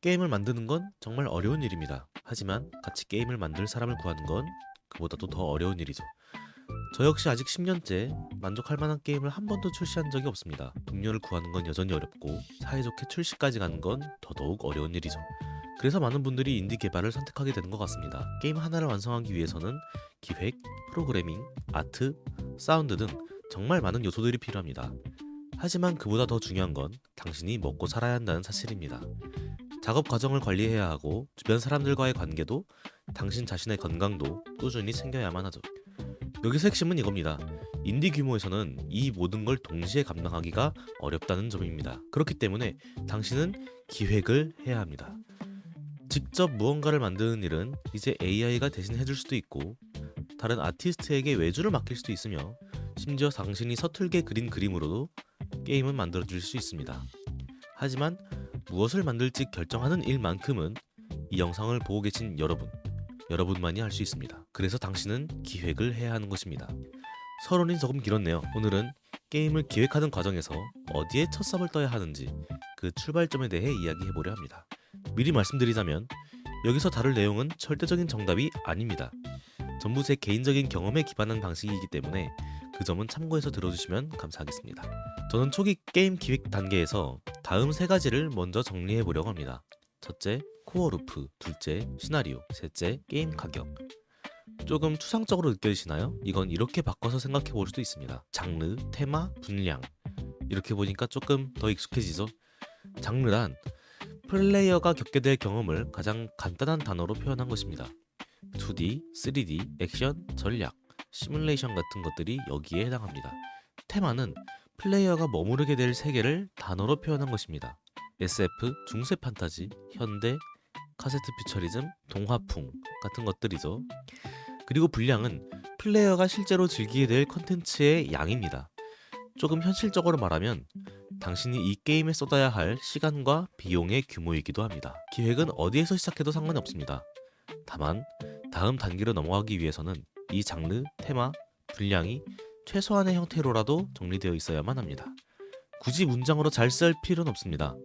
게임을 만드는 건 정말 어려운 일입니다. 하지만 같이 게임을 만들 사람을 구하는 건 그보다도 더 어려운 일이죠. 저 역시 아직 10년째 만족할 만한 게임을 한 번도 출시한 적이 없습니다. 동료를 구하는 건 여전히 어렵고 사이좋게 출시까지 가는 건 더더욱 어려운 일이죠. 그래서 많은 분들이 인디 개발을 선택하게 되는 것 같습니다. 게임 하나를 완성하기 위해서는 기획, 프로그래밍, 아트, 사운드 등 정말 많은 요소들이 필요합니다. 하지만 그보다 더 중요한 건 당신이 먹고 살아야 한다는 사실입니다. 작업 과정을 관리해야 하고 주변 사람들과의 관계도 당신 자신의 건강도 꾸준히 챙겨야만 하죠. 여기서 핵심은 이겁니다. 인디 규모에서는 이 모든 걸 동시에 감당하기가 어렵다는 점입니다. 그렇기 때문에 당신은 기획을 해야 합니다. 직접 무언가를 만드는 일은 이제 AI가 대신 해줄 수도 있고 다른 아티스트에게 외주를 맡길 수도 있으며 심지어 당신이 서툴게 그린 그림으로도 게임은 만들어줄 수 있습니다. 하지만 무엇을 만들지 결정하는 일만큼은 이 영상을 보고 계신 여러분만이 할 수 있습니다. 그래서 당신은 기획을 해야 하는 것입니다. 서론이 조금 길었네요. 오늘은 게임을 기획하는 과정에서 어디에 첫 삽을 떠야 하는지 그 출발점에 대해 이야기해보려 합니다. 미리 말씀드리자면 여기서 다룰 내용은 절대적인 정답이 아닙니다. 전부 제 개인적인 경험에 기반한 방식이기 때문에 그 점은 참고해서 들어주시면 감사하겠습니다. 저는 초기 게임 기획 단계에서 다음 세 가지를 먼저 정리해 보려고 합니다. 첫째, 코어 루프, 둘째, 시나리오, 셋째, 게임 가격. 조금 추상적으로 느껴지시나요? 이건 이렇게 바꿔서 생각해 볼 수도 있습니다. 장르, 테마, 분량. 이렇게 보니까 조금 더 익숙해지죠? 장르란 플레이어가 겪게 될 경험을 가장 간단한 단어로 표현한 것입니다. 2D, 3D, 액션, 전략, 시뮬레이션 같은 것들이 여기에 해당합니다. 테마는 플레이어가 머무르게 될 세계를 단어로 표현한 것입니다. SF, 중세 판타지, 현대, 카세트 퓨처리즘, 동화풍 같은 것들이죠. 그리고 분량은 플레이어가 실제로 즐기게 될 컨텐츠의 양입니다. 조금 현실적으로 말하면 당신이 이 게임에 쏟아야 할 시간과 비용의 규모이기도 합니다. 기획은 어디에서 시작해도 상관이 없습니다. 다만 다음 단계로 넘어가기 위해서는 이 장르, 테마, 분량이 최소한의 형태로라도 정리되어 있어야만 합니다. 굳이 문장으로 잘 쓸 필요는 없습니다.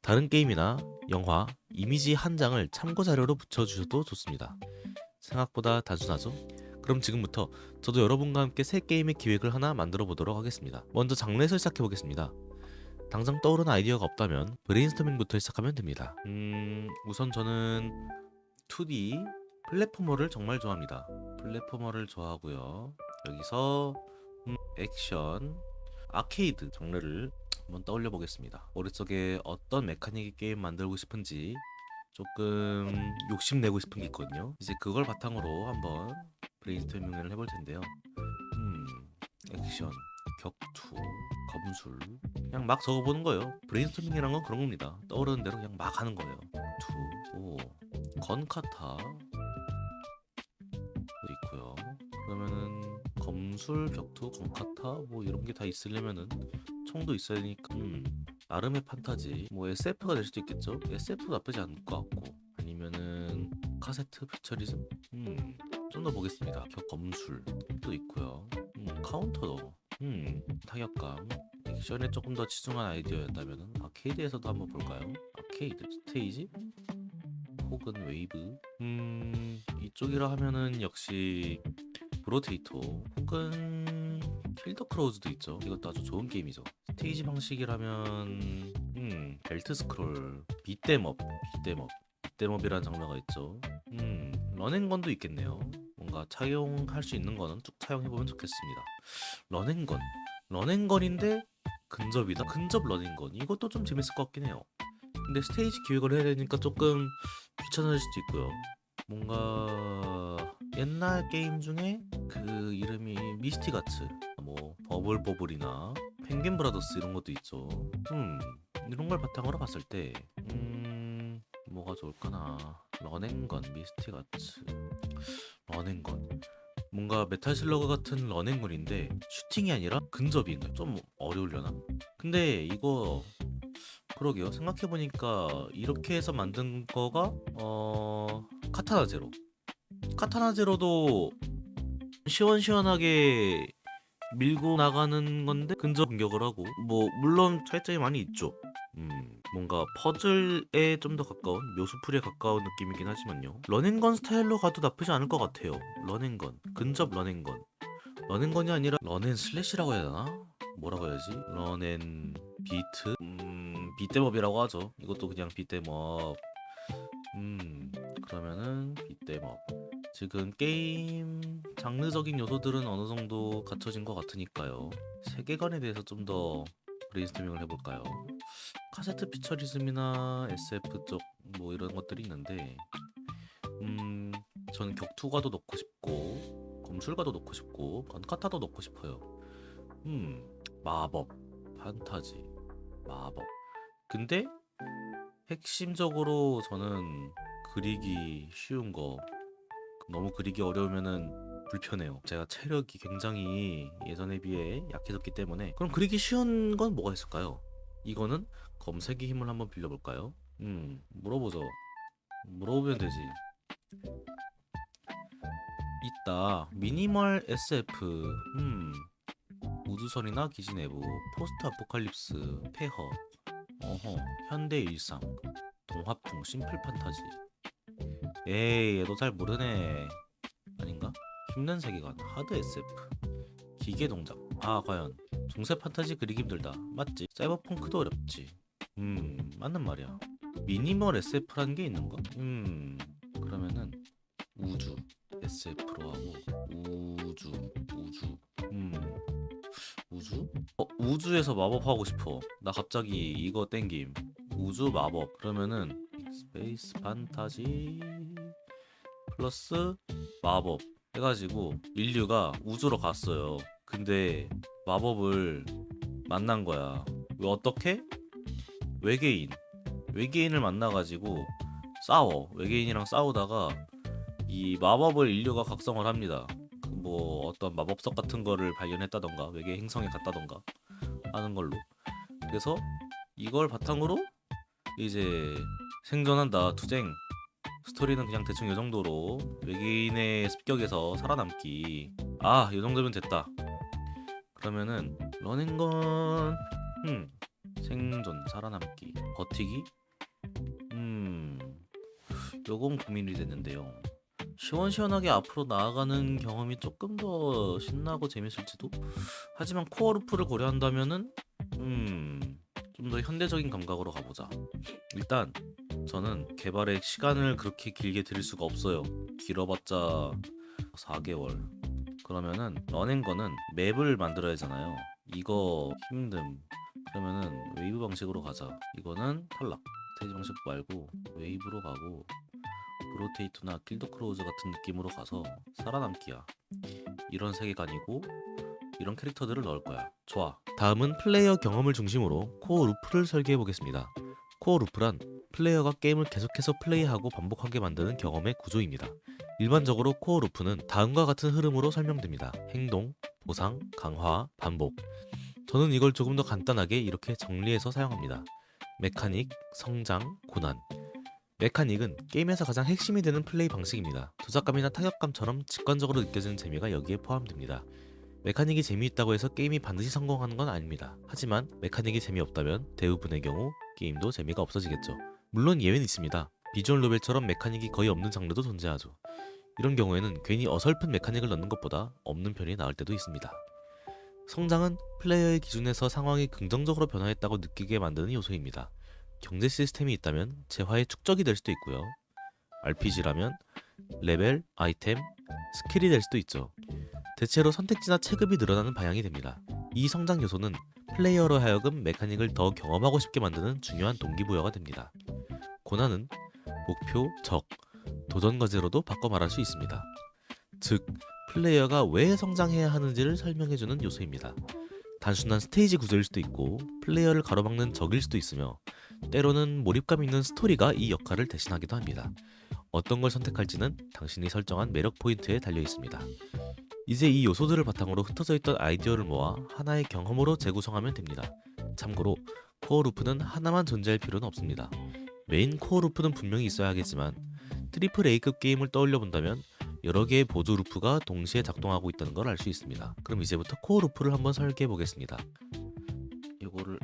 다른 게임이나 영화, 이미지 한 장을 참고 자료로 붙여주셔도 좋습니다. 생각보다 단순하죠? 그럼 지금부터 저도 여러분과 함께 새 게임의 기획을 하나 만들어 보도록 하겠습니다. 먼저 장르에서 시작해 보겠습니다. 당장 떠오르는 아이디어가 없다면 브레인스토밍부터 시작하면 됩니다. 우선 저는 2D 플랫포머를 정말 좋아합니다. 플랫포머를 좋아하고요. 여기서 액션, 아케이드 장르를 한번 떠올려 보겠습니다. 머릿속에 어떤 메카닉의 게임 만들고 싶은지 조금 욕심내고 싶은 게 있거든요. 이제 그걸 바탕으로 한번 브레인스토밍을 해볼 텐데요. 액션, 격투, 검술 그냥 막 적어보는 거예요. 브레인스토밍이란 건 그런 겁니다. 떠오르는 대로 그냥 막 하는 거예요. 투, 오, 건카타 있고요. 그러면은 검술, 격투, 건카타 뭐 이런 게 다 있으려면은 총도 있어야 되니까 나름의 판타지 뭐 SF가 될 수도 있겠죠. SF 나쁘지 않을 것 같고 아니면은 카세트 퓨처리즘 좀 더 보겠습니다. 검술도 있고요. 카운터도 타격감 액션에 조금 더 치중한 아이디어였다면은 아케이드에서도 한번 볼까요? 아케이드 스테이지 혹은 웨이브 이쪽이라 하면은 역시 브로테이터 혹은 킬더 크로우즈도 있죠. 이것도 아주 좋은 게임이죠. 스테이지 방식이라면 벨트 스크롤 비댐업이라는 장르가 있죠. 런앤건도 있겠네요. 뭔가 차용할 수 있는 거는 쭉 차용해보면 좋겠습니다. 런앤건 런앤건인데 근접이다. 근접 런앤건 이것도 좀 재밌을 것 같긴 해요. 근데 스테이지 기획을 해야 되니까 조금 귀찮을 수도 있고요. 뭔가 옛날 게임 중에 그 이름이 미스티가츠 뭐 버블버블이나 펭귄 브라더스 이런 것도 있죠. 이런 걸 바탕으로 봤을 때 뭐가 좋을까나. 런앤건 미스티가츠 런앤건 뭔가 메탈 슬러그 같은 런앤건인데 슈팅이 아니라 근접인 좀 어려우려나? 근데 이거 그러게요. 생각해보니까 이렇게 해서 만든 거가 카타나 제로. 카타나 제로도 시원시원하게 밀고 나가는 건데 근접 공격을 하고 뭐 물론 차이점이 많이 있죠. 뭔가 퍼즐에 좀 더 가까운 묘수풀에 가까운 느낌이긴 하지만요. 런앤건 스타일로 가도 나쁘지 않을 것 같아요. 런앤건, 근접 런앤건. 런앤건이 아니라 런앤슬래시라고 해야 되나? 뭐라고 해야지? 런앤 비트? 비tem업이라고 하죠. 이것도 그냥 비tem업. 그러면은 비tem업. 지금 게임 장르적인 요소들은 어느 정도 갖춰진 것 같으니까요. 세계관에 대해서 좀 더 브레인스토밍을 해볼까요? 카세트 피처리즘이나 SF 쪽 뭐 이런 것들이 있는데, 저는 격투가도 넣고 싶고, 검술가도 넣고 싶고, 건카타도 넣고 싶어요. 마법, 판타지, 마법. 근데 핵심적으로 저는 그리기 쉬운 거, 너무 그리기 어려우면은 불편해요. 제가 체력이 굉장히 예전에 비해 약해졌기 때문에. 그럼 그리기 쉬운 건 뭐가 있을까요? 이거는 검색의 힘을 한번 빌려볼까요? 물어보죠. 물어보면 되지. 있다. 미니멀 SF. 우주선이나 기지 내부, 포스트 아포칼립스, 폐허, 어허, 현대 일상, 동화풍, 심플 판타지. 에이, 얘도 잘 모르네. 아닌가? 힘든 세계관, 하드 SF, 기계 동작. 아, 과연 중세 판타지 그리기 힘들다. 맞지? 사이버펑크도 어렵지. 맞는 말이야. 미니멀 SF라는 게 있는가? 그러면은 우주 SF로 하고 우주 우주? 우주에서 마법 하고 싶어. 나 갑자기 이거 땡김. 우주 마법. 그러면은 스페이스 판타지 플러스 마법 해가지고 인류가 우주로 갔어요. 근데 마법을 만난 거야. 왜 어떻게? 외계인을 만나가지고 싸워. 외계인이랑 싸우다가 이 마법을 인류가 각성을 합니다. 뭐 어떤 마법석 같은 거를 발견했다던가 외계 행성에 갔다던가 하는 걸로. 그래서 이걸 바탕으로 이제 생존한다 투쟁. 스토리는 그냥 대충 요 정도로 외계인의 습격에서 살아남기. 아, 요 정도면 됐다. 그러면은 러닝건 생존 살아남기 버티기. 요건 고민이 됐는데요. 시원시원하게 앞으로 나아가는 경험이 조금 더 신나고 재밌을지도. 하지만 코어 루프를 고려한다면은 좀 더 현대적인 감각으로 가보자. 일단 저는 개발에 시간을 그렇게 길게 들일 수가 없어요. 길어봤자 4개월. 그러면은 런앤건은 맵을 만들어야 하잖아요. 이거 힘듦. 그러면은 웨이브 방식으로 가자. 이거는 탈락. 스테이지 방식 말고 웨이브로 가고 브로테이트나 킬더크로우즈 같은 느낌으로 가서 살아남기야. 이런 세계관이고 이런 캐릭터들을 넣을 거야. 좋아. 다음은 플레이어 경험을 중심으로 코어 루프를 설계해 보겠습니다. 코어 루프란 플레이어가 게임을 계속해서 플레이하고 반복하게 만드는 경험의 구조입니다. 일반적으로 코어 루프는 다음과 같은 흐름으로 설명됩니다. 행동, 보상, 강화, 반복. 저는 이걸 조금 더 간단하게 이렇게 정리해서 사용합니다. 메카닉, 성장, 고난. 메카닉은 게임에서 가장 핵심이 되는 플레이 방식입니다. 조작감이나 타격감처럼 직관적으로 느껴지는 재미가 여기에 포함됩니다. 메카닉이 재미있다고 해서 게임이 반드시 성공하는 건 아닙니다. 하지만 메카닉이 재미없다면 대부분의 경우 게임도 재미가 없어지겠죠. 물론 예외는 있습니다. 비주얼 노벨처럼 메카닉이 거의 없는 장르도 존재하죠. 이런 경우에는 괜히 어설픈 메카닉을 넣는 것보다 없는 편이 나을 때도 있습니다. 성장은 플레이어의 기준에서 상황이 긍정적으로 변화했다고 느끼게 만드는 요소입니다. 경제 시스템이 있다면 재화의 축적이 될 수도 있고요. RPG라면 레벨, 아이템, 스킬이 될 수도 있죠. 대체로 선택지나 체급이 늘어나는 방향이 됩니다. 이 성장 요소는 플레이어로 하여금 메카닉을 더 경험하고 싶게 만드는 중요한 동기부여가 됩니다. 고난은 목표, 적, 도전 과제로도 바꿔 말할 수 있습니다. 즉, 플레이어가 왜 성장해야 하는지를 설명해주는 요소입니다. 단순한 스테이지 구조일 수도 있고 플레이어를 가로막는 적일 수도 있으며 때로는 몰입감 있는 스토리가 이 역할을 대신하기도 합니다. 어떤 걸 선택할지는 당신이 설정한 매력 포인트에 달려 있습니다. 이제 이 요소들을 바탕으로 흩어져 있던 아이디어를 모아 하나의 경험으로 재구성하면 됩니다. 참고로 코어 루프는 하나만 존재할 필요는 없습니다. 메인 코어 루프는 분명히 있어야 하겠지만 트리플 A급 게임을 떠올려 본다면 여러 개의 보조 루프가 동시에 작동하고 있다는 걸 알 수 있습니다. 그럼 이제부터 코어 루프를 한번 설계해 보겠습니다. 이거를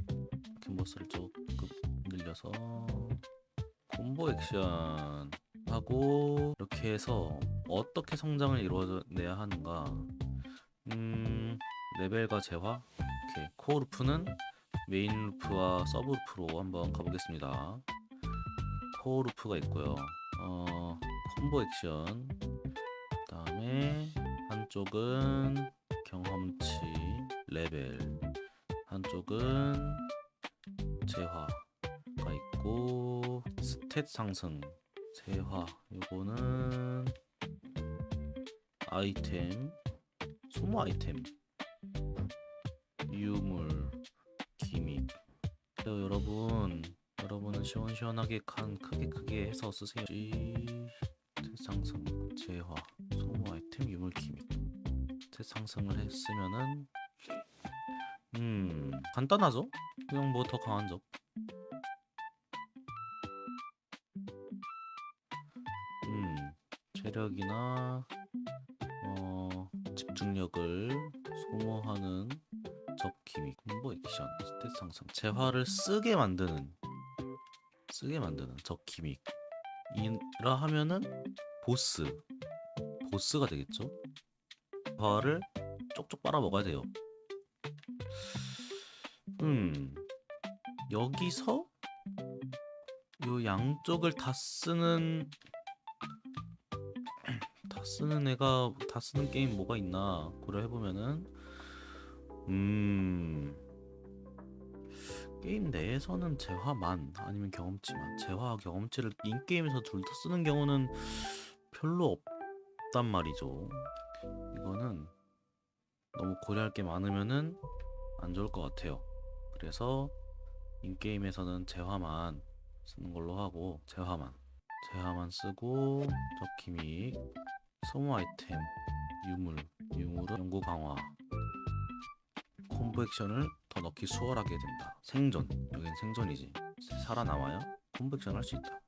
캔버스를 조금 가서 콤보 액션 하고 이렇게 해서 어떻게 성장을 이루어내야 하는가. 레벨과 재화. 오케이. 코어 루프는 메인 루프와 서브 루프로 한번 가보겠습니다. 코어 루프가 있고요. 콤보 액션. 그다음에 한쪽은 경험치 레벨, 한쪽은 재화가 있고 스탯 상승, 재화. 요거는 아이템, 소모 아이템, 유물, 기믹. 그래요, 여러분은 시원시원하게 칸 크게 해서 쓰세요. 스탯 상승, 재화, 소모 아이템, 유물, 기믹. 스탯 상승을 했으면은 간단하죠? 그냥 뭐 더 강한 적. 체력이나 집중력을 소모하는 적 기믹, 콤보 액션, 스탯 상승, 재화를 쓰게 만드는 적 기믹. 이라 하면은 보스가 되겠죠? 재화를 쪽쪽 빨아 먹어야 돼요. 여기서 요 양쪽을 다 쓰는 게임 뭐가 있나 고려해보면은 게임 내에서는 재화만 아니면 경험치만, 재화와 경험치를 인게임에서 둘 다 쓰는 경우는 별로 없단 말이죠. 이거는 너무 고려할 게 많으면은 안 좋을 것 같아요. 그래서 인게임에서는 재화만 쓰는 걸로 하고, 재화만 쓰고, 적기믹, 소모 아이템, 유물은 연구 강화, 콤보 액션을 더 넣기 수월하게 된다. 생존, 여긴 생존이지. 살아남아야 콤보 액션을 할 수 있다.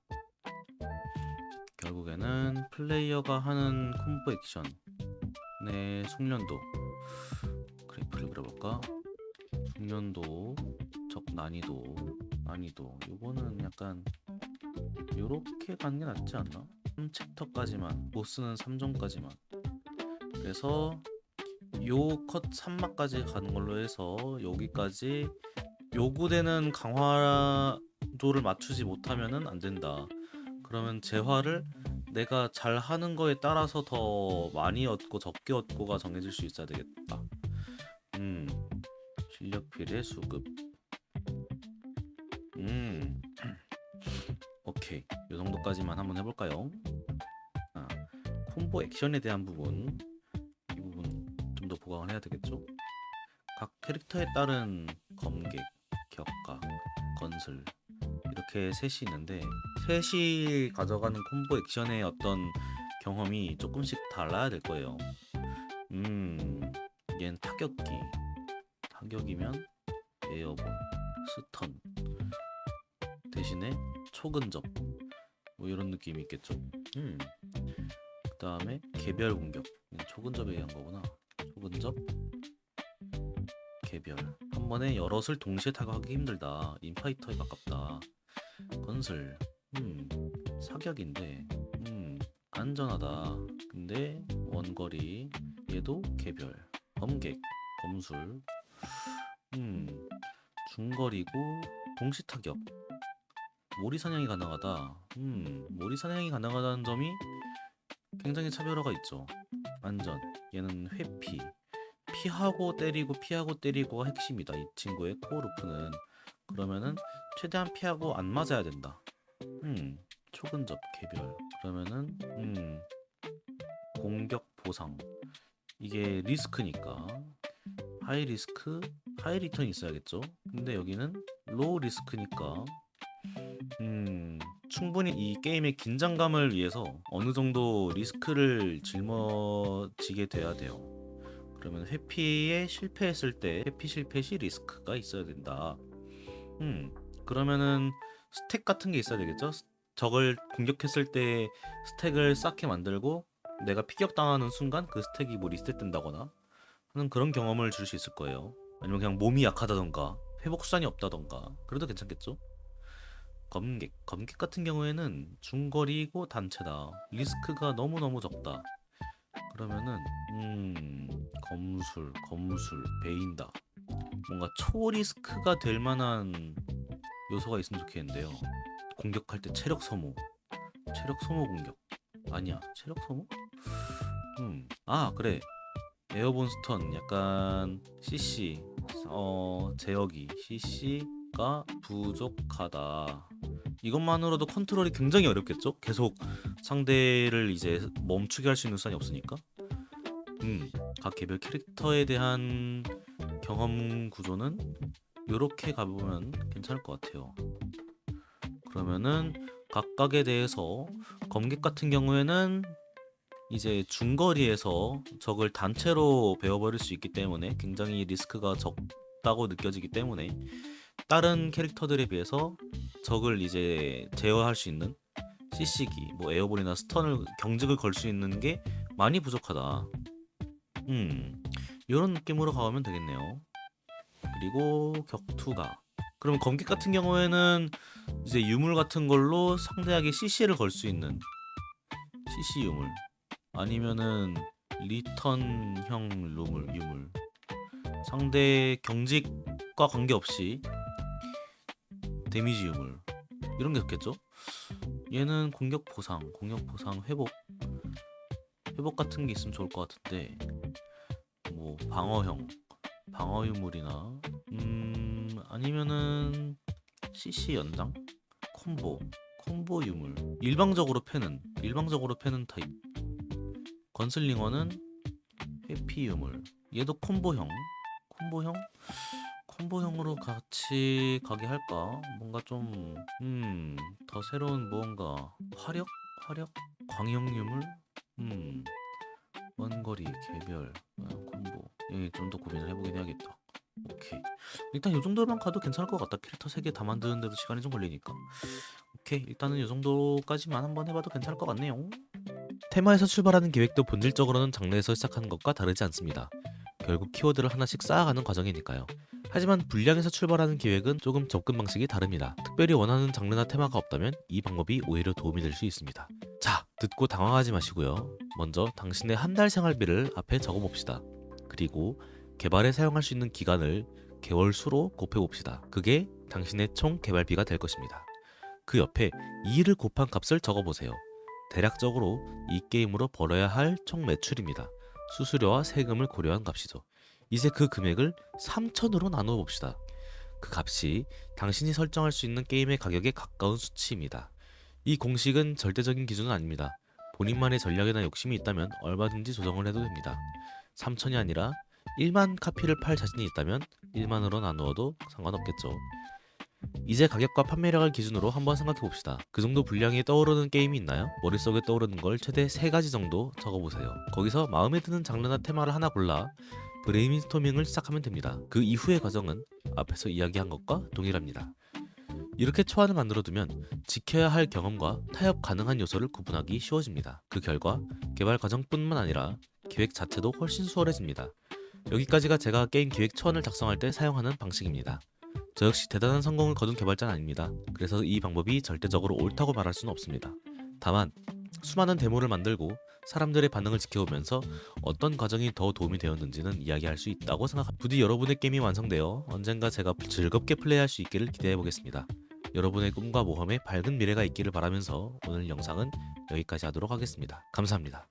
결국에는 플레이어가 하는 콤보 액션의 숙련도, 그래프를 그려볼까? 숙련도, 적 난이도. 요거는 약간 요렇게 가는 게 낫지 않나? 3챕터까지만, 보스는 3점까지만. 그래서 요 컷 3막까지 가는 걸로 해서 여기까지 요구되는 강화도를 맞추지 못하면은 안 된다. 그러면 재화를 내가 잘 하는 거에 따라서 더 많이 얻고 적게 얻고가 정해질 수 있어야 되겠다. 실력필의 수급. 오케이, 요 정도까지만 한번 해볼까요? 콤보 액션에 대한 부분, 이 부분 좀 더 보강을 해야 되겠죠? 각 캐릭터에 따른 검객, 격가, 건슬, 이렇게 셋이 있는데, 셋이 가져가는 콤보 액션의 어떤 경험이 조금씩 달라야 될 거예요. 얘는 타격이면 에어본, 스턴 대신에 초근접, 뭐 이런 느낌이 있겠죠. 그 다음에 개별 공격, 초근접에 의한 거구나. 초근접, 개별. 한 번에 여럿을 동시에 타격하기 힘들다. 인파이터에 가깝다. 건슬, 사격인데 안전하다. 근데 원거리, 얘도 개별. 검객, 검술, 중거리고 동시 타격. 모리 사냥이 가능하다. 모리 사냥이 가능하다는 점이 굉장히 차별화가 있죠. 안전, 얘는 회피, 피하고 때리고가 핵심이다. 이 친구의 코어 루프는. 그러면은 최대한 피하고 안 맞아야 된다. 초근접, 개별. 그러면은 공격 보상, 이게 리스크니까 하이 리스크, 하이 리턴이 있어야겠죠. 근데 여기는 로우 리스크니까 충분히 이 게임의 긴장감을 위해서 어느 정도 리스크를 짊어지게 돼야 돼요. 그러면 회피에 실패했을 때 회피 실패 시 리스크가 있어야 된다. 그러면은 스택 같은 게 있어야 되겠죠. 적을 공격했을 때 스택을 쌓게 만들고 내가 피격당하는 순간 그 스택이 뭐 리셋된다거나 하는 그런 경험을 줄 수 있을 거예요. 아니면 그냥 몸이 약하다던가 회복 수단이 없다던가 그래도 괜찮겠죠. 검객 같은 경우에는 중거리고 단체다. 리스크가 너무너무 적다. 그러면은 검술 베인다. 뭔가 초리스크가 될 만한 요소가 있으면 좋겠는데요. 공격할 때 체력 소모 공격 아니야. 체력 소모? 아 그래. 에어본 스턴 약간 CC 제어기 CC가 부족하다. 이것만으로도 컨트롤이 굉장히 어렵겠죠? 계속 상대를 이제 멈추게 할 수 있는 수단이 없으니까. 각 개별 캐릭터에 대한 경험 구조는 요렇게 가보면 괜찮을 것 같아요. 그러면은 각각에 대해서 검객 같은 경우에는 이제 중거리에서 적을 단체로 베어버릴 수 있기 때문에 굉장히 리스크가 적다고 느껴지기 때문에 다른 캐릭터들에 비해서 적을 이제 제어할 수 있는 CC기, 뭐 에어볼이나 스턴을 경직을 걸 수 있는 게 많이 부족하다. 이런 느낌으로 가면 되겠네요. 그리고 격투가. 그럼 검객 같은 경우에는 이제 유물 같은 걸로 상대에게 CC를 걸 수 있는 CC 유물. 아니면은 리턴형 유물. 상대 경직과 관계없이 데미지 유물. 이런 게 좋겠죠? 얘는 공격 보상, 회복 같은 게 있으면 좋을 것 같은데, 뭐 방어 유물이나 아니면은 CC 연장, 콤보 유물. 일방적으로 패는 타입. 건슬링어는 회피 유물. 얘도 콤보형으로 같이 가게 할까? 뭔가 좀 더 새로운 무언가. 화력 광역 유물. 원거리 개별 콤보. 좀 더 고민을 해보긴 해야겠다. 오케이. 일단 이 정도만 가도 괜찮을 것 같다. 캐릭터 3개 다 만드는데도 시간이 좀 걸리니까. 오케이. 일단은 이 정도까지만 한번 해봐도 괜찮을 것 같네요. 테마에서 출발하는 계획도 본질적으로는 장르에서 시작하는 것과 다르지 않습니다. 결국 키워드를 하나씩 쌓아가는 과정이니까요. 하지만 분량에서 출발하는 계획은 조금 접근 방식이 다릅니다. 특별히 원하는 장르나 테마가 없다면 이 방법이 오히려 도움이 될 수 있습니다. 자, 듣고 당황하지 마시고요. 먼저 당신의 한 달 생활비를 앞에 적어봅시다. 그리고 개발에 사용할 수 있는 기간을 개월 수로 곱해봅시다. 그게 당신의 총 개발비가 될 것입니다. 그 옆에 2를 곱한 값을 적어보세요. 대략적으로 이 게임으로 벌어야 할 총 매출입니다. 수수료와 세금을 고려한 값이죠. 이제 그 금액을 3,000으로 나누어 봅시다. 그 값이 당신이 설정할 수 있는 게임의 가격에 가까운 수치입니다. 이 공식은 절대적인 기준은 아닙니다. 본인만의 전략이나 욕심이 있다면 얼마든지 조정을 해도 됩니다. 3,000이 아니라 1만 카피를 팔 자신이 있다면 1만으로 나누어도 상관없겠죠. 이제 가격과 판매량을 기준으로 한번 생각해봅시다. 그 정도 분량이 떠오르는 게임이 있나요? 머릿속에 떠오르는 걸 최대 3가지 정도 적어보세요. 거기서 마음에 드는 장르나 테마를 하나 골라 브레인스토밍을 시작하면 됩니다. 그 이후의 과정은 앞에서 이야기한 것과 동일합니다. 이렇게 초안을 만들어두면 지켜야 할 경험과 타협 가능한 요소를 구분하기 쉬워집니다. 그 결과 개발 과정뿐만 아니라 계획 자체도 훨씬 수월해집니다. 여기까지가 제가 게임 기획 초안을 작성할 때 사용하는 방식입니다. 저 역시 대단한 성공을 거둔 개발자는 아닙니다. 그래서 이 방법이 절대적으로 옳다고 말할 수는 없습니다. 다만 수많은 데모를 만들고 사람들의 반응을 지켜보면서 어떤 과정이 더 도움이 되었는지는 이야기할 수 있다고 생각합니다. 부디 여러분의 게임이 완성되어 언젠가 제가 즐겁게 플레이할 수 있기를 기대해보겠습니다. 여러분의 꿈과 모험에 밝은 미래가 있기를 바라면서 오늘 영상은 여기까지 하도록 하겠습니다. 감사합니다.